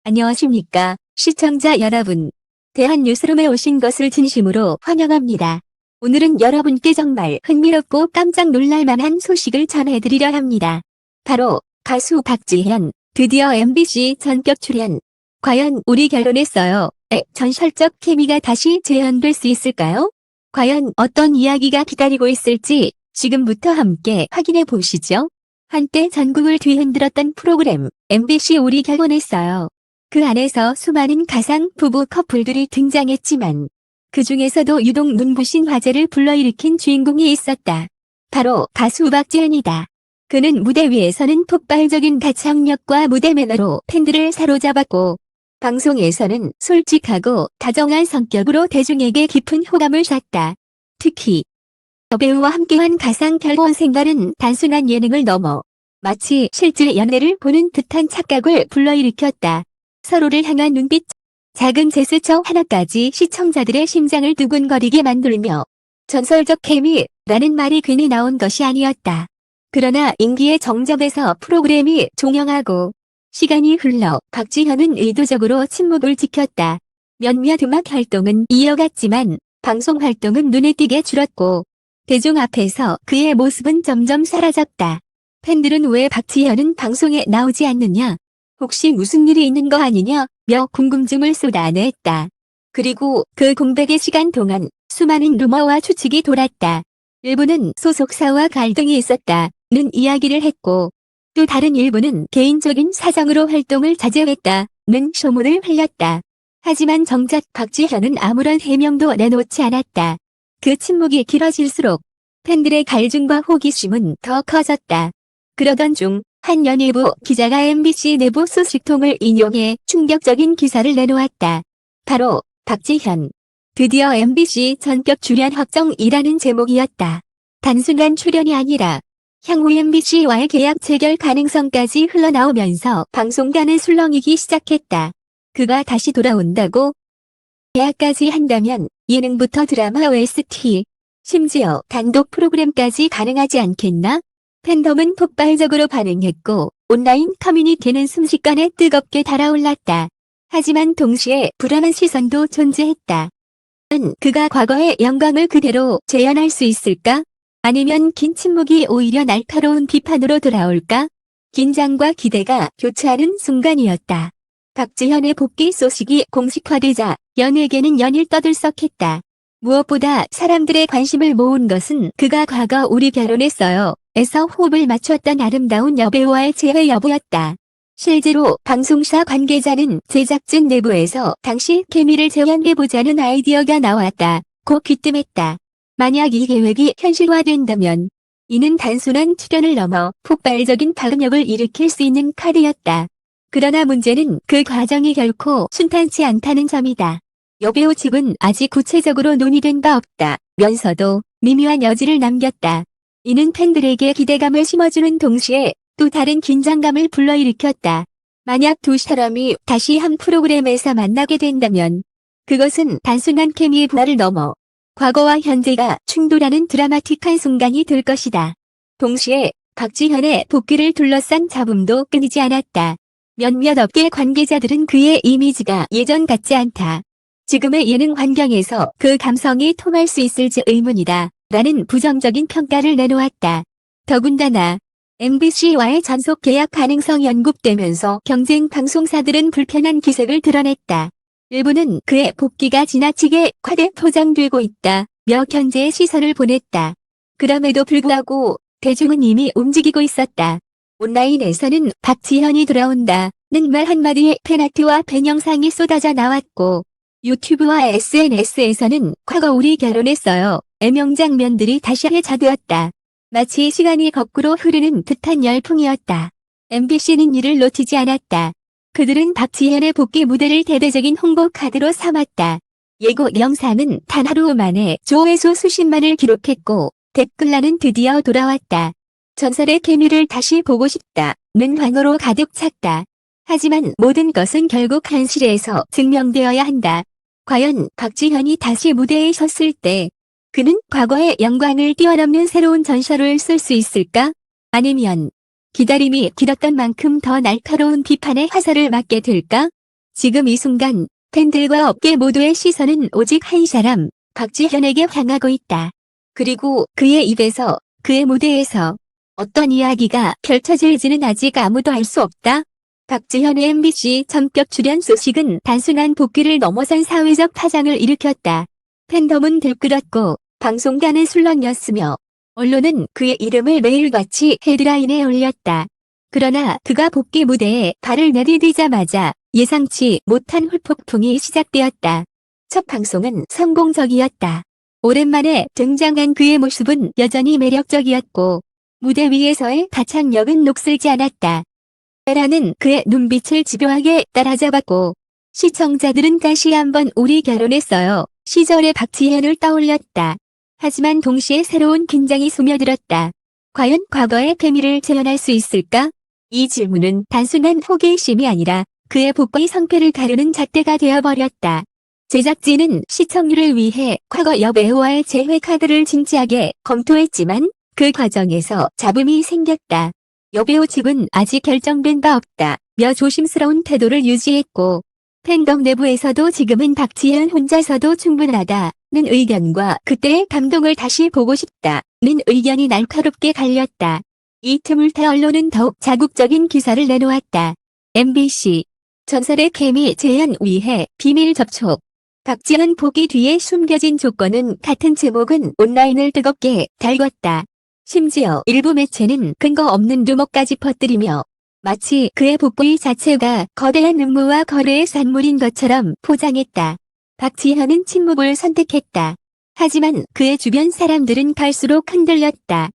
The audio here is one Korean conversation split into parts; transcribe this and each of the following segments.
안녕하십니까, 시청자 여러분. 대한뉴스룸에 오신 것을 진심으로 환영합니다. 오늘은 여러분께 정말 흥미롭고 깜짝 놀랄만한 소식을 전해드리려 합니다. 바로 가수 박지현, 드디어 MBC 전격 출연. 과연 우리 결혼했어요. 전설적 케미가 다시 재현될 수 있을까요? 과연 어떤 이야기가 기다리고 있을지 지금부터 함께 확인해 보시죠. 한때 전국을 뒤흔들었던 프로그램 MBC 우리 결혼했어요. 그 안에서 수많은 가상 부부 커플들이 등장했지만 그 중에서도 유독 눈부신 화제를 불러일으킨 주인공이 있었다. 바로 가수 박지현이다. 그는 무대 위에서는 폭발적인 가창력과 무대 매너로 팬들을 사로잡았고 방송에서는 솔직하고 다정한 성격으로 대중에게 깊은 호감을 샀다. 특히 여배우와 함께한 가상 결혼 생활은 단순한 예능을 넘어 마치 실제 연애를 보는 듯한 착각을 불러일으켰다. 서로를 향한 눈빛, 작은 제스처 하나까지 시청자들의 심장을 두근거리게 만들며 전설적 케미라는 말이 괜히 나온 것이 아니었다. 그러나 인기의 정점에서 프로그램이 종영하고 시간이 흘러 박지현은 의도적으로 침묵을 지켰다. 몇몇 음악 활동은 이어갔지만 방송 활동은 눈에 띄게 줄었고 대중 앞에서 그의 모습은 점점 사라졌다. 팬들은 왜 박지현은 방송에 나오지 않느냐? 혹시 무슨 일이 있는 거 아니냐? 며 궁금증을 쏟아냈다. 그리고 그 공백의 시간 동안 수많은 루머와 추측이 돌았다. 일부는 소속사와 갈등이 있었다는 이야기를 했고 또 다른 일부는 개인적인 사정으로 활동을 자제했다는 소문을 흘렸다. 하지만 정작 박지현은 아무런 해명도 내놓지 않았다. 그 침묵이 길어질수록 팬들의 갈증과 호기심은 더 커졌다. 그러던 중 한 연예부 기자가 MBC 내부 소식통을 인용해 충격적인 기사를 내놓았다. 바로 박지현, 드디어 MBC 전격 출연 확정이라는 제목이었다. 단순한 출연이 아니라 향후 MBC와의 계약 체결 가능성까지 흘러나오면서 방송가는 술렁이기 시작했다. 그가 다시 돌아온다고? 계약까지 한다면 예능부터 드라마 OST, 심지어 단독 프로그램까지 가능하지 않겠나? 팬덤은 폭발적으로 반응했고 온라인 커뮤니티는 순식간에 뜨겁게 달아올랐다. 하지만 동시에 불안한 시선도 존재했다. 그가 과거의 영광을 그대로 재현할 수 있을까? 아니면 긴 침묵이 오히려 날카로운 비판으로 돌아올까? 긴장과 기대가 교차하는 순간이었다. 박지현의 복귀 소식이 공식화되자 연예계는 연일 떠들썩했다. 무엇보다 사람들의 관심을 모은 것은 그가 과거 우리 결혼했어요 에서 호흡을 맞췄던 아름다운 여배우와의 재회 여부였다. 실제로 방송사 관계자는 제작진 내부에서 당시 케미를 재현해보자는 아이디어가 나왔다고 귀띔했다. 만약 이 계획이 현실화된다면 이는 단순한 출연을 넘어 폭발적인 파급력을 일으킬 수 있는 카드였다. 그러나 문제는 그 과정이 결코 순탄치 않다는 점이다. 여배우 측은 아직 구체적으로 논의된 바 없다면서도 미묘한 여지를 남겼다. 이는 팬들에게 기대감을 심어주는 동시에 또 다른 긴장감을 불러일으켰다. 만약 두 사람이 다시 한 프로그램에서 만나게 된다면 그것은 단순한 케미의 부활을 넘어 과거와 현재가 충돌하는 드라마틱한 순간이 될 것이다. 동시에 박지현의 복귀를 둘러싼 잡음도 끊이지 않았다. 몇몇 업계 관계자들은 그의 이미지가 예전 같지 않다. 지금의 예능 환경에서 그 감성이 통할 수 있을지 의문이다. 라는 부정적인 평가를 내놓았다. 더군다나 MBC와의 전속 계약 가능성이 언급되면서 경쟁 방송사들은 불편한 기색을 드러냈다. 일부는 그의 복귀가 지나치게 과대 포장되고 있다며 견제의 시선을 보냈다. 그럼에도 불구하고 대중은 이미 움직이고 있었다. 온라인에서는 박지현이 돌아온다는 말 한마디에 팬아트와 팬영상이 쏟아져 나왔고 유튜브와 SNS에서는 과거 우리 결혼했어요 의 명장면들이 다시 회자되었다. 마치 시간이 거꾸로 흐르는 듯한 열풍이었다. MBC는 이를 놓치지 않았다. 그들은 박지현의 복귀 무대를 대대적인 홍보 카드로 삼았다. 예고 영상은 단 하루 만에 조회수 수십만을 기록했고 댓글란은 드디어 돌아왔다. 전설의 케미를 다시 보고 싶다는 환호로 가득 찼다. 하지만 모든 것은 결국 현실에서 증명되어야 한다. 과연 박지현이 다시 무대에 섰을 때 그는 과거의 영광을 뛰어넘는 새로운 전설을 쓸 수 있을까? 아니면 기다림이 길었던 만큼 더 날카로운 비판의 화살을 맞게 될까? 지금 이 순간 팬들과 업계 모두의 시선은 오직 한 사람, 박지현에게 향하고 있다. 그리고 그의 입에서, 그의 무대에서 어떤 이야기가 펼쳐질지는 아직 아무도 알 수 없다. 박지현의 MBC 전격 출연 소식은 단순한 복귀를 넘어선 사회적 파장을 일으켰다. 팬덤은 들끓었고 방송가는 술렁였으며 언론은 그의 이름을 매일같이 헤드라인에 올렸다. 그러나 그가 복귀 무대에 발을 내디디자마자 예상치 못한 후폭풍이 시작되었다. 첫 방송은 성공적이었다. 오랜만에 등장한 그의 모습은 여전히 매력적이었고 무대 위에서의 가창력은 녹슬지 않았다. 라는 그의 눈빛을 집요하게 따라잡았고 시청자들은 다시 한번 우리 결혼했어요. 시절의 박지현을 떠올렸다. 하지만 동시에 새로운 긴장이 스며들었다. 과연 과거의 케미를 재현할 수 있을까? 이 질문은 단순한 호기심이 아니라 그의 복귀 성패를 가르는 잣대가 되어버렸다. 제작진은 시청률을 위해 과거 여배우와의 재회 카드를 진지하게 검토했지만 그 과정에서 잡음이 생겼다. 여배우 측은 아직 결정된 바 없다며 조심스러운 태도를 유지했고 팬덤 내부에서도 지금은 박지현 혼자서도 충분하다는 의견과 그때의 감동을 다시 보고 싶다는 의견이 날카롭게 갈렸다. 이 틈을 타 언론은 더욱 자극적인 기사를 내놓았다. MBC 전설의 케미 재현 위해 비밀 접촉. 박지현 복귀 뒤에 숨겨진 조건은 같은 제목은 온라인을 뜨겁게 달궜다. 심지어 일부 매체는 근거 없는 루머까지 퍼뜨리며 마치 그의 복귀 자체가 거대한 음모와 거래의 산물인 것처럼 포장했다. 박지현은 침묵을 선택했다. 하지만 그의 주변 사람들은 갈수록 흔들렸다.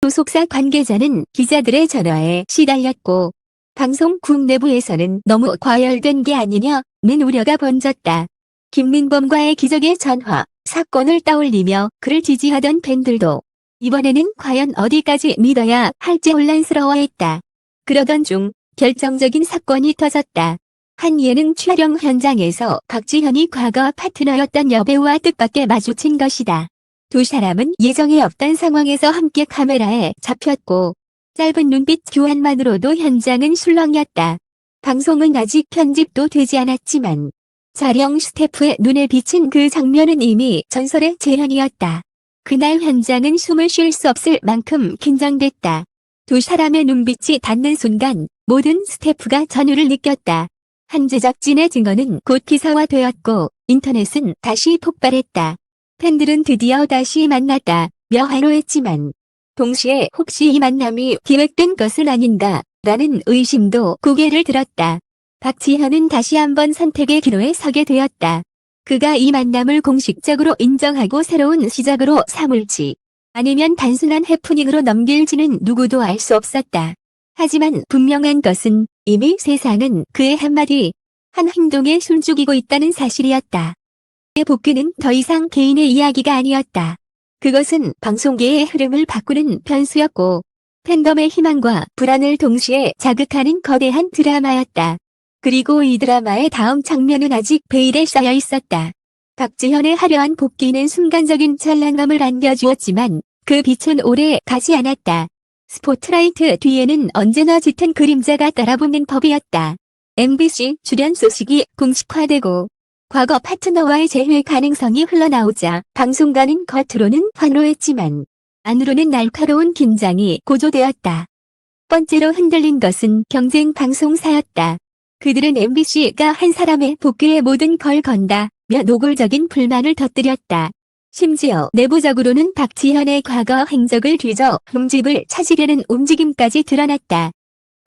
소속사 관계자는 기자들의 전화에 시달렸고 방송국 내부에서는 너무 과열된 게 아니냐는 우려가 번졌다. 김민범과의 기적의 전화 사건을 떠올리며 그를 지지하던 팬들도 이번에는 과연 어디까지 믿어야 할지 혼란스러워했다. 그러던 중 결정적인 사건이 터졌다. 한 예능 촬영 현장에서 박지현이 과거 파트너였던 여배우와 뜻밖의 마주친 것이다. 두 사람은 예정에 없던 상황에서 함께 카메라에 잡혔고 짧은 눈빛 교환만으로도 현장은 술렁였다. 방송은 아직 편집도 되지 않았지만 촬영 스태프의 눈에 비친 그 장면은 이미 전설의 재현이었다. 그날 현장은 숨을 쉴 수 없을 만큼 긴장됐다. 두 사람의 눈빛이 닿는 순간 모든 스태프가 전율을 느꼈다. 한 제작진의 증언은 곧 기사화되었고 인터넷은 다시 폭발했다. 팬들은 드디어 다시 만났다며 환호했지만 동시에 혹시 이 만남이 기획된 것은 아닌가 라는 의심도 고개를 들었다. 박지현은 다시 한번 선택의 기로에 서게 되었다. 그가 이 만남을 공식적으로 인정하고 새로운 시작으로 삼을지 아니면 단순한 해프닝으로 넘길지는 누구도 알 수 없었다. 하지만 분명한 것은 이미 세상은 그의 한마디, 한 행동에 숨죽이고 있다는 사실이었다. 그의 복귀는 더 이상 개인의 이야기가 아니었다. 그것은 방송계의 흐름을 바꾸는 변수였고 팬덤의 희망과 불안을 동시에 자극하는 거대한 드라마였다. 그리고 이 드라마의 다음 장면은 아직 베일에 쌓여 있었다. 박지현의 화려한 복귀는 순간적인 찬란함을 안겨주었지만 그 빛은 오래 가지 않았다. 스포트라이트 뒤에는 언제나 짙은 그림자가 따라붙는 법이었다. MBC 출연 소식이 공식화되고 과거 파트너와의 재회 가능성이 흘러나오자 방송가는 겉으로는 환호했지만 안으로는 날카로운 긴장이 고조되었다. 번째로 흔들린 것은 경쟁 방송사였다. 그들은 MBC가 한 사람의 복귀에 모든 걸 건다며 노골적인 불만을 터뜨렸다. 심지어 내부적으로는 박지현의 과거 행적을 뒤져 흠집을 찾으려는 움직임까지 드러났다.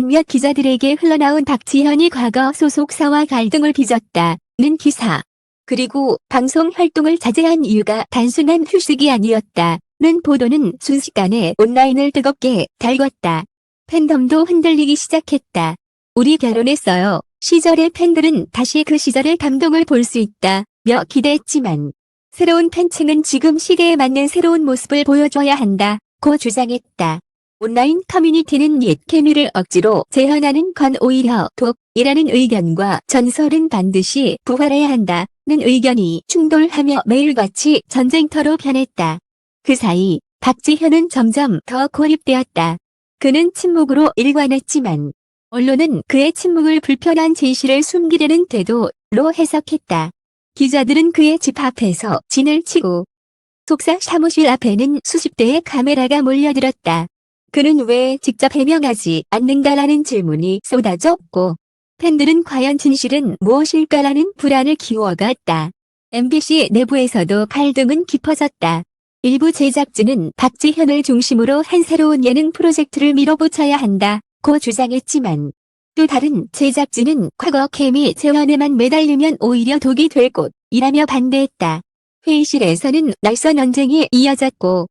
몇 기자들에게 흘러나온 박지현이 과거 소속사와 갈등을 빚었다는 기사. 그리고 방송 활동을 자제한 이유가 단순한 휴식이 아니었다는 보도는 순식간에 온라인을 뜨겁게 달궜다. 팬덤도 흔들리기 시작했다. 우리 결혼했어요. 시절의 팬들은 다시 그 시절의 감동을 볼 수 있다며 기대했지만 새로운 팬층은 지금 시대에 맞는 새로운 모습을 보여줘야 한다고 주장했다. 온라인 커뮤니티는 옛 케미를 억지로 재현하는 건 오히려 독이라는 의견과 전설은 반드시 부활해야 한다는 의견이 충돌하며 매일같이 전쟁터로 변했다. 그 사이 박지현은 점점 더 고립되었다. 그는 침묵으로 일관했지만 언론은 그의 침묵을 불편한 진실을 숨기려는 태도로 해석했다. 기자들은 그의 집 앞에서 진을 치고 속사 사무실 앞에는 수십 대의 카메라가 몰려들었다. 그는 왜 직접 해명하지 않는가라는 질문이 쏟아졌고 팬들은 과연 진실은 무엇일까라는 불안을 키워갔다. MBC 내부에서도 갈등은 깊어졌다. 일부 제작진은 박지현을 중심으로 한 새로운 예능 프로젝트를 밀어붙여야 한다고 주장했지만 또 다른 제작진은 과거 케미 재현에만 매달리면 오히려 독이 될 곳이라며 반대했다. 회의실에서는 낯선 언쟁이 이어졌고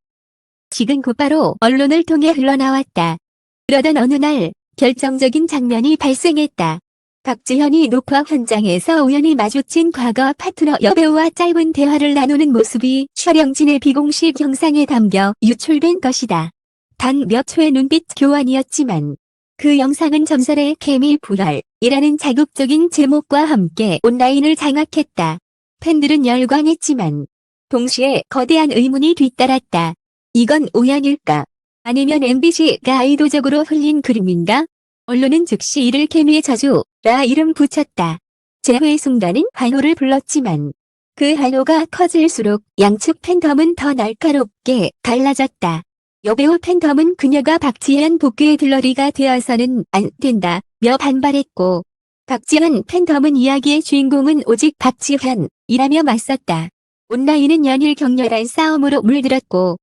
지금 곧바로 언론을 통해 흘러나왔다. 그러던 어느 날 결정적인 장면이 발생했다. 박지현이 녹화 현장에서 우연히 마주친 과거 파트너 여배우와 짧은 대화를 나누는 모습이 촬영진의 비공식 영상에 담겨 유출된 것이다. 단 몇 초의 눈빛 교환이었지만 그 영상은 전설의 케미 불활이라는 자극적인 제목과 함께 온라인을 장악했다. 팬들은 열광했지만 동시에 거대한 의문이 뒤따랐다. 이건 우연일까? 아니면 MBC가 의도적으로 흘린 그림인가? 언론은 즉시 이를 케미의 저주라 이름 붙였다. 재회 순간은 환호를 불렀지만 그 환호가 커질수록 양측 팬덤은 더 날카롭게 갈라졌다. 여배우 팬덤은 그녀가 박지현 복귀의 들러리가 되어서는 안 된다며 반발했고 박지현 팬덤은 이야기의 주인공은 오직 박지현이라며 맞섰다. 온라인은 연일 격렬한 싸움으로 물들었고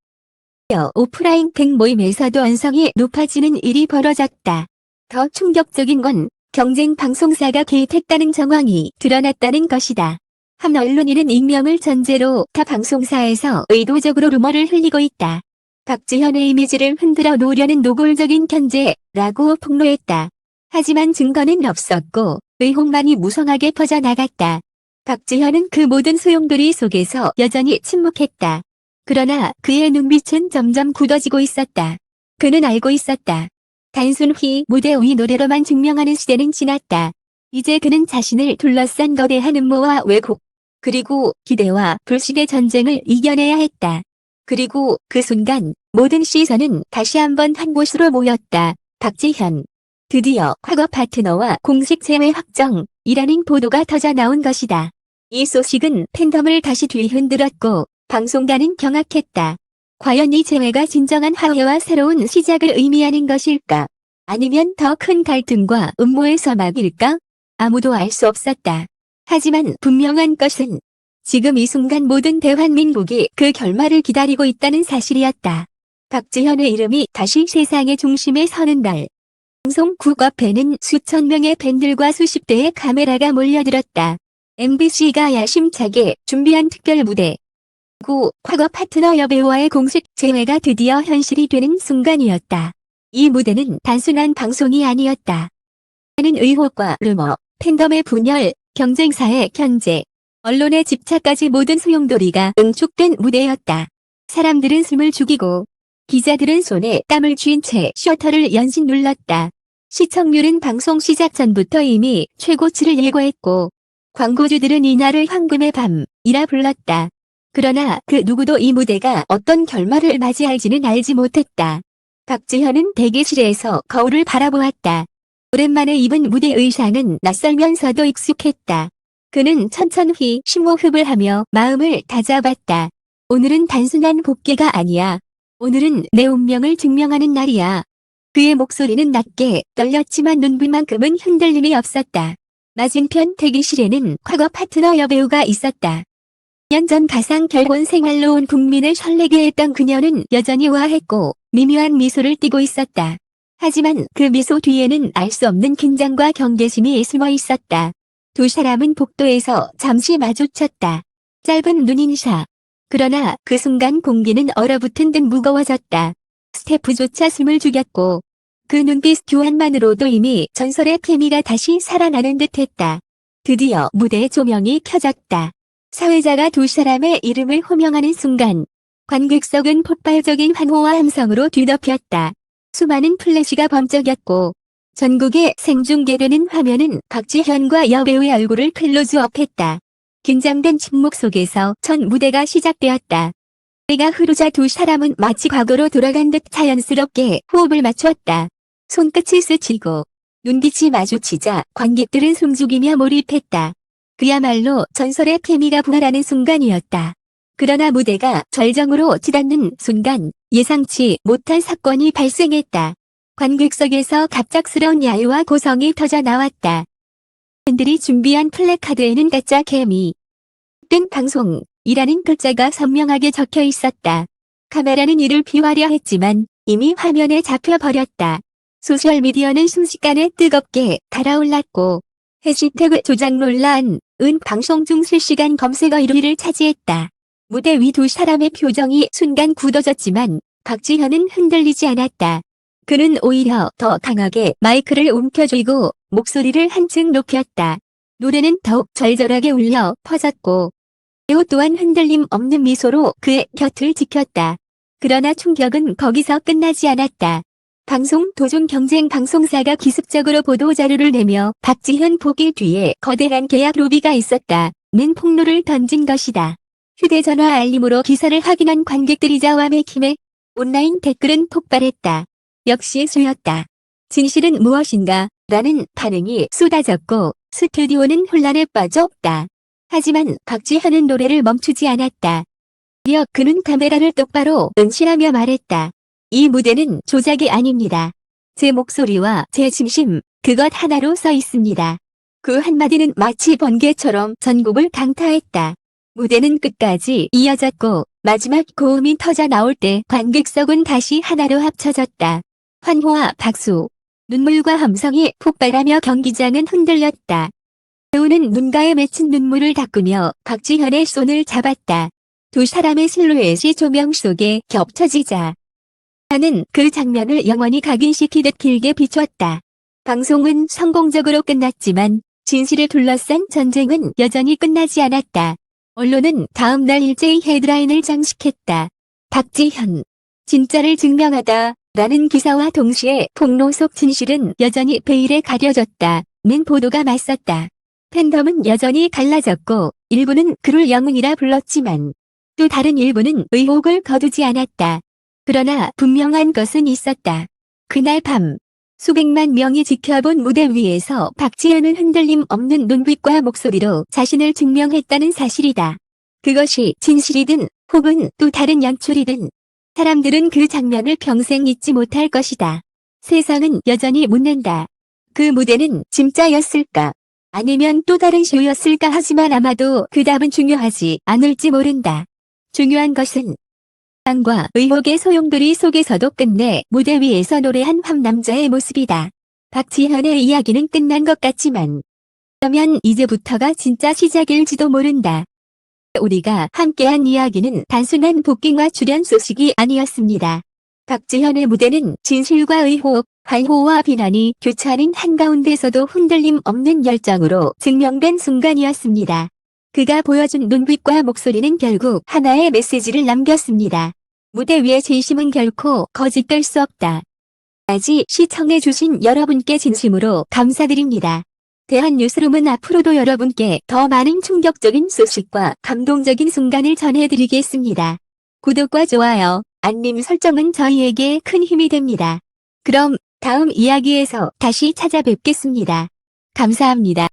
오프라인 팬 모임에서도 언성이 높아지는 일이 벌어졌다. 더 충격적인 건 경쟁 방송사가 개입했다는 정황이 드러났다는 것이다. 한 언론인은 익명을 전제로 타 방송사에서 의도적으로 루머를 흘리고 있다. 박지현의 이미지를 흔들어 놓으려는 노골적인 견제라고 폭로했다. 하지만 증거는 없었고 의혹만이 무성하게 퍼져나갔다. 박지현은 그 모든 소용돌이 속에서 여전히 침묵했다. 그러나 그의 눈빛은 점점 굳어지고 있었다. 그는 알고 있었다. 단순히 무대 위 노래로만 증명하는 시대는 지났다. 이제 그는 자신을 둘러싼 거대한 음모와 왜곡, 그리고 기대와 불신의 전쟁을 이겨내야 했다. 그리고 그 순간 모든 시선은 다시 한번 한 곳으로 모였다. 박지현. 드디어 과거 파트너와 공식 재회 확정이라는 보도가 터져 나온 것이다. 이 소식은 팬덤을 다시 뒤흔들었고 방송가는 경악했다. 과연 이 재회가 진정한 화해와 새로운 시작을 의미하는 것일까? 아니면 더 큰 갈등과 음모의 서막일까? 아무도 알 수 없었다. 하지만 분명한 것은 지금 이 순간 모든 대한민국이 그 결말을 기다리고 있다는 사실이었다. 박지현의 이름이 다시 세상의 중심에 서는 날. 방송국 앞에는 수천 명의 팬들과 수십 대의 카메라가 몰려들었다. MBC가 야심차게 준비한 특별 무대. 과거 파트너 여배우와의 공식 재회가 드디어 현실이 되는 순간이었다. 이 무대는 단순한 방송이 아니었다. 는 의혹과 루머, 팬덤의 분열, 경쟁사의 견제, 언론의 집착까지 모든 소용돌이가 응축된 무대였다. 사람들은 숨을 죽이고 기자들은 손에 땀을 쥔 채 셔터를 연신 눌렀다. 시청률은 방송 시작 전부터 이미 최고치를 예고했고 광고주들은 이날을 황금의 밤이라 불렀다. 그러나 그 누구도 이 무대가 어떤 결말을 맞이할지는 알지 못했다. 박지현은 대기실에서 거울을 바라보았다. 오랜만에 입은 무대 의상은 낯설면서도 익숙했다. 그는 천천히 심호흡을 하며 마음을 다잡았다. 오늘은 단순한 복귀가 아니야. 오늘은 내 운명을 증명하는 날이야. 그의 목소리는 낮게 떨렸지만 눈빛만큼은 흔들림이 없었다. 맞은편 대기실에는 과거 파트너 여배우가 있었다. 2년 전 가상 결혼 생활로 온 국민을 설레게 했던 그녀는 여전히 우아했고 미묘한 미소를 띠고 있었다. 하지만 그 미소 뒤에는 알 수 없는 긴장과 경계심이 숨어 있었다. 두 사람은 복도에서 잠시 마주쳤다. 짧은 눈인사. 그러나 그 순간 공기는 얼어붙은 듯 무거워졌다. 스태프조차 숨을 죽였고 그 눈빛 교환만으로도 이미 전설의 케미가 다시 살아나는 듯했다. 드디어 무대의 조명이 켜졌다. 사회자가 두 사람의 이름을 호명하는 순간 관객석은 폭발적인 환호와 함성으로 뒤덮였다. 수많은 플래시가 번쩍였고 전국에 생중계되는 화면은 박지현과 여배우의 얼굴을 클로즈업했다. 긴장된 침묵 속에서 첫 무대가 시작되었다. 때가 흐르자 두 사람은 마치 과거로 돌아간 듯 자연스럽게 호흡을 맞췄다. 손끝이 스치고 눈빛이 마주치자 관객들은 숨죽이며 몰입했다. 그야말로 전설의 케미가 부활하는 순간이었다. 그러나 무대가 절정으로 치닫는 순간 예상치 못한 사건이 발생했다. 관객석에서 갑작스러운 야유와 고성이 터져 나왔다. 팬들이 준비한 플래카드에는 가짜 케미 땡 방송이라는 글자가 선명하게 적혀 있었다. 카메라는 이를 비화려 했지만 이미 화면에 잡혀버렸다. 소셜미디어는 순식간에 뜨겁게 달아올랐고 해시태그 조작 논란, 은 방송 중 실시간 검색어 1위를 차지했다. 무대 위 두 사람의 표정이 순간 굳어졌지만 박지현은 흔들리지 않았다. 그는 오히려 더 강하게 마이크를 움켜쥐고 목소리를 한층 높였다. 노래는 더욱 절절하게 울려 퍼졌고 배우 또한 흔들림 없는 미소로 그의 곁을 지켰다. 그러나 충격은 거기서 끝나지 않았다. 방송 도중 경쟁 방송사가 기습적으로 보도자료를 내며 박지현 보기 뒤에 거대한 계약 로비가 있었다는 폭로를 던진 것이다. 휴대전화 알림으로 기사를 확인한 관객들이자 와메킴의 온라인 댓글은 폭발했다. 역시 수였다. 진실은 무엇인가? 라는 반응이 쏟아졌고 스튜디오는 혼란에 빠졌다. 하지만 박지현은 노래를 멈추지 않았다. 이어 그는 카메라를 똑바로 응시하며 말했다. 이 무대는 조작이 아닙니다. 제 목소리와 제 진심, 그것 하나로 서 있습니다. 그 한마디는 마치 번개처럼 전국을 강타했다. 무대는 끝까지 이어졌고 마지막 고음이 터져 나올 때 관객석은 다시 하나로 합쳐졌다. 환호와 박수, 눈물과 함성이 폭발하며 경기장은 흔들렸다. 배우는 눈가에 맺힌 눈물을 닦으며 박지현의 손을 잡았다. 두 사람의 실루엣이 조명 속에 겹쳐지자 나는 그 장면을 영원히 각인시키듯 길게 비췄다. 방송은 성공적으로 끝났지만 진실을 둘러싼 전쟁은 여전히 끝나지 않았다. 언론은 다음 날 일제히 헤드라인을 장식했다. 박지현, 진짜를 증명하다 라는 기사와 동시에 폭로 속 진실은 여전히 베일에 가려졌다는 보도가 맞섰다. 팬덤은 여전히 갈라졌고 일부는 그를 영웅이라 불렀지만 또 다른 일부는 의혹을 거두지 않았다. 그러나 분명한 것은 있었다. 그날 밤 수백만 명이 지켜본 무대 위에서 박지현은 흔들림 없는 눈빛과 목소리로 자신을 증명했다는 사실이다. 그것이 진실이든 혹은 또 다른 연출이든 사람들은 그 장면을 평생 잊지 못할 것이다. 세상은 여전히 묻는다. 그 무대는 진짜였을까? 아니면 또 다른 쇼였을까? 하지만 아마도 그 답은 중요하지 않을지 모른다. 중요한 것은 과 의혹의 소용돌이 속에서도 끝내 무대 위에서 노래한 함남자의 모습이다. 박지현의 이야기는 끝난 것 같지만 그러면 이제부터가 진짜 시작일지도 모른다. 우리가 함께한 이야기는 단순한 복귀와 출연 소식이 아니었습니다. 박지현의 무대는 진실과 의혹, 환호와 비난이 교차하는 한가운데서도 흔들림 없는 열정으로 증명된 순간이었습니다. 그가 보여준 눈빛과 목소리는 결국 하나의 메시지를 남겼습니다. 무대 위의 진심은 결코 거짓될 수 없다. 까지 시청해주신 여러분께 진심으로 감사드립니다. 대한뉴스룸은 앞으로도 여러분께 더 많은 충격적인 소식과 감동적인 순간을 전해드리겠습니다. 구독과 좋아요, 알림 설정은 저희에게 큰 힘이 됩니다. 그럼 다음 이야기에서 다시 찾아뵙겠습니다. 감사합니다.